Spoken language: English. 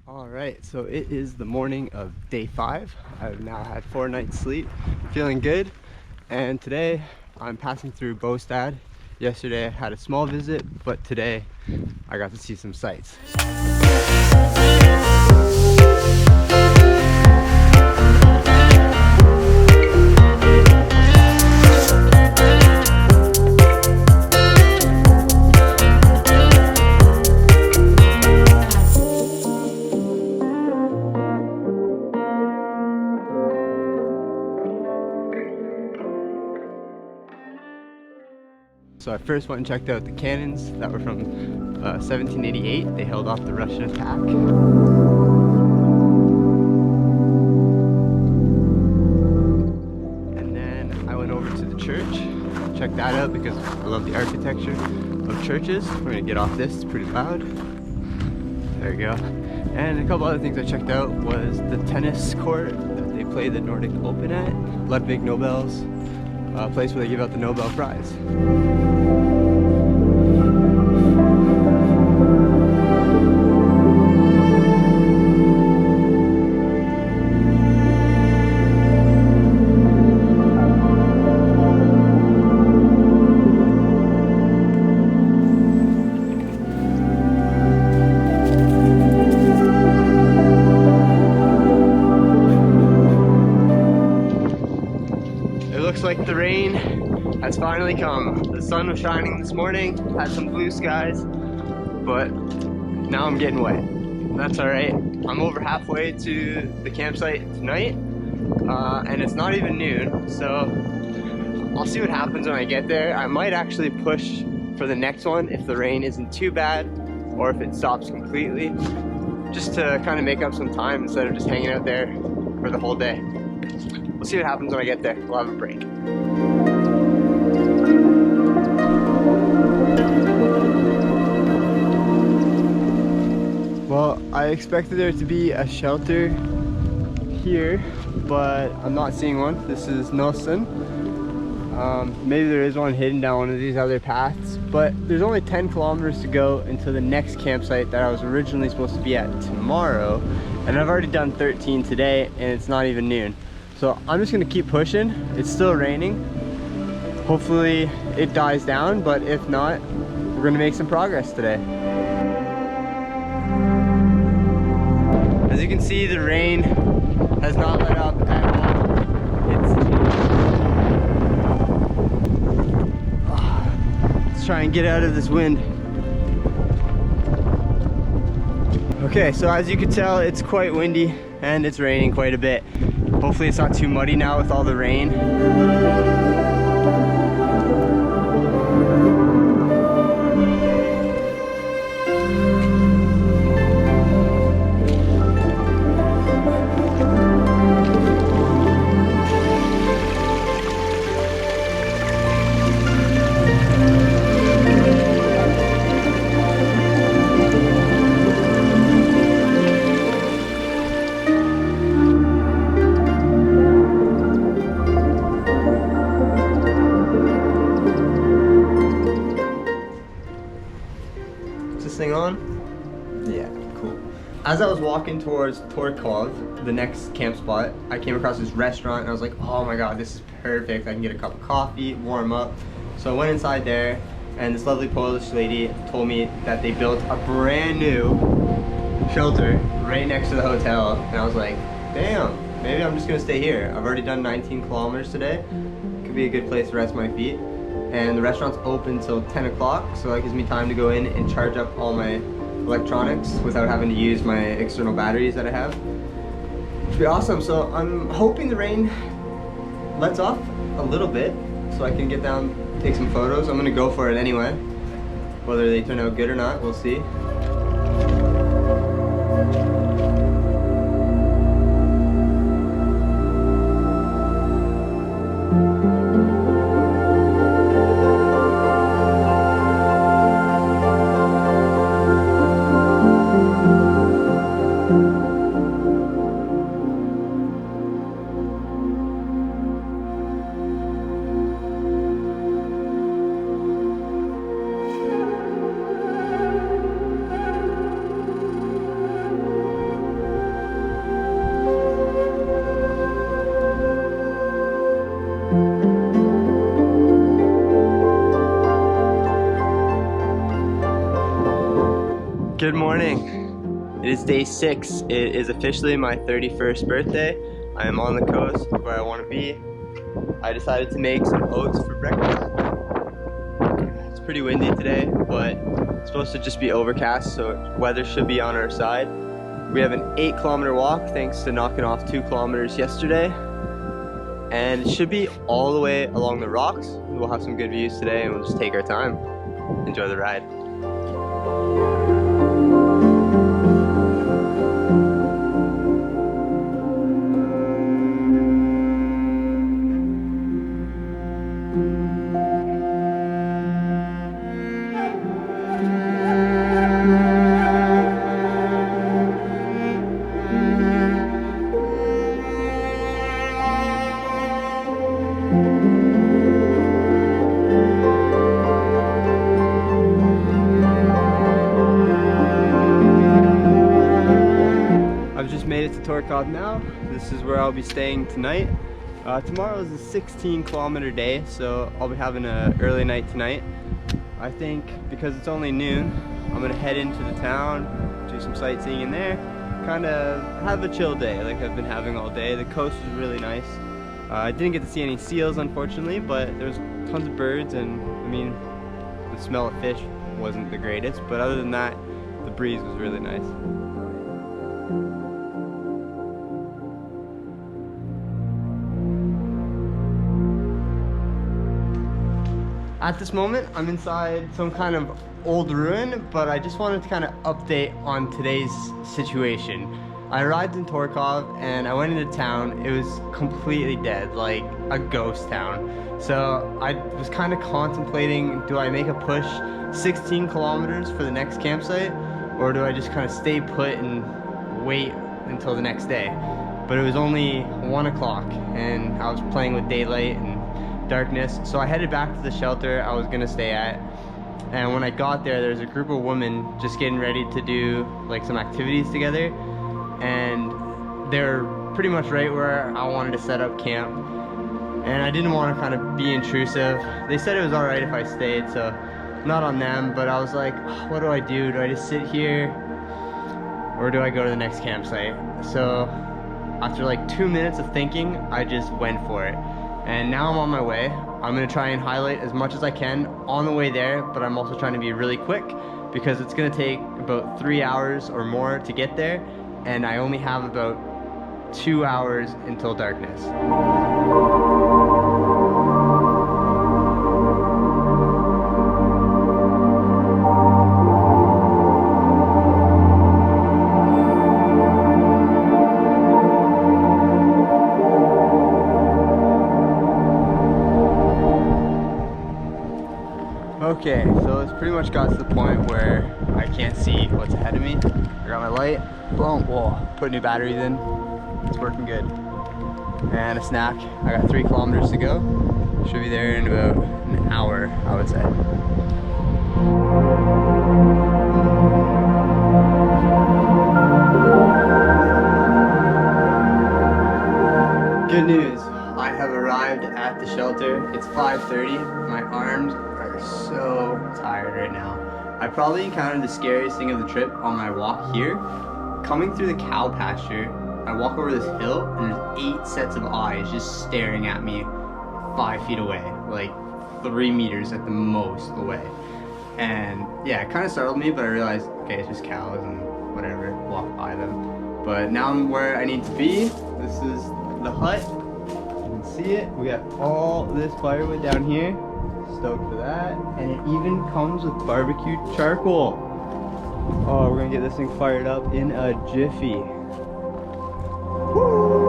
All right, so it is the morning of day 5. I've now had 4 nights sleep, feeling good. And today I'm passing through Båstad. Yesterday I had a small visit, but today I got to see some sights. So I first went and checked out the cannons that were from 1788. They held off the Russian attack. And then I went over to the church, checked that out because I love the architecture of churches. We're gonna get off this, it's pretty loud. There we go. And a couple other things I checked out was the tennis court that they play the Nordic Open at, Ludwig Nobel's place where they give out the Nobel Prize. Like the rain has finally come. The sun was shining this morning, had some blue skies, but now I'm getting wet. That's alright. I'm over halfway to the campsite tonight, and it's not even noon, so I'll see what happens when I get there. I might actually push for the next one if the rain isn't too bad, or if it stops completely, just to kind of make up some time instead of just hanging out there for the whole day. We'll see what happens when I get there. We'll have a break. Well, I expected there to be a shelter here, but I'm not seeing one. This is Nossen. Maybe there is one hidden down one of these other paths, but there's only 10 kilometers to go until the next campsite that I was originally supposed to be at tomorrow, and I've already done 13 today, and it's not even noon. So I'm just gonna keep pushing. It's still raining. Hopefully it dies down, but if not, we're gonna make some progress today. As you can see, the rain has not let up at all. Let's try and get out of this wind. Okay, so as you can tell, it's quite windy and it's raining quite a bit. Hopefully it's not too muddy now with all the rain. As I was walking towards Torkov, the next camp spot, I came across this restaurant and I was like, oh my god, this is perfect. I can get a cup of coffee, warm up. So I went inside there and this lovely Polish lady told me that they built a brand new shelter right next to the hotel. And I was like, damn, maybe I'm just gonna stay here. I've already done 19 kilometers today. Could be a good place to rest my feet. And the restaurant's open till 10 o'clock, so that gives me time to go in and charge up all my electronics without having to use my external batteries that I have. Should be awesome. So I'm hoping the rain lets off a little bit so I can get down, take some photos. I'm gonna go for it anyway. Whether they turn out good or not, we'll see. Good morning. It is day 6. It is officially my 31st birthday. I am on the coast where I want to be. I decided to make some oats for breakfast. It's pretty windy today, but it's supposed to just be overcast, so weather should be on our side. We have an 8-kilometer walk thanks to knocking off 2 kilometers yesterday. And it should be all the way along the rocks. We'll have some good views today and we'll just take our time. Enjoy the ride. I've just made it to Torkov now. This is where I'll be staying tonight. Tomorrow is a 16-kilometer day, so I'll be having an early night tonight. I think because it's only noon, I'm gonna head into the town, do some sightseeing in there, kind of have a chill day like I've been having all day. The coast was really nice. I didn't get to see any seals, unfortunately, but there was tons of birds, and I mean, the smell of fish wasn't the greatest, but other than that, the breeze was really nice. At this moment, I'm inside some kind of old ruin, but I just wanted to kind of update on today's situation. I arrived in Torkov and I went into town. It was completely dead, like a ghost town. So I was kind of contemplating, do I make a push 16 kilometers for the next campsite, or do I just kind of stay put and wait until the next day? But it was only 1 o'clock and I was playing with daylight and darkness, so I headed back to the shelter I was gonna stay at. And when I got there, there's a group of women just getting ready to do like some activities together, and they're pretty much right where I wanted to set up camp, and I didn't want to kind of be intrusive. They said it was all right if I stayed, so not on them, but I was like, what do I do? Do I just sit here or do I go to the next campsite? So after like 2 minutes of thinking, I just went for it. And now I'm on my way. I'm gonna try and highlight as much as I can on the way there, but I'm also trying to be really quick because it's gonna take about 3 hours or more to get there, and I only have about 2 hours until darkness. Okay, so it's pretty much got to the point where I can't see what's ahead of me. I got my light, boom, whoa, put new batteries in, it's working good. And a snack. I got 3 kilometers to go. Should be there in about an hour, I would say. Good news, I have arrived at the shelter. It's 5:30, my arms are so tired right now. I probably encountered the scariest thing of the trip on my walk here. Coming through the cow pasture, I walk over this hill and there's 8 sets of eyes just staring at me 5 feet away, like 3 meters at the most away. And yeah, it kind of startled me, but I realized, okay, it's just cows and whatever, walk by them. But now I'm where I need to be. This is the hut. You can see it. We got all this firewood down here. Stoked for that, and it even comes with barbecued charcoal. Oh, we're gonna get this thing fired up in a jiffy. Woo!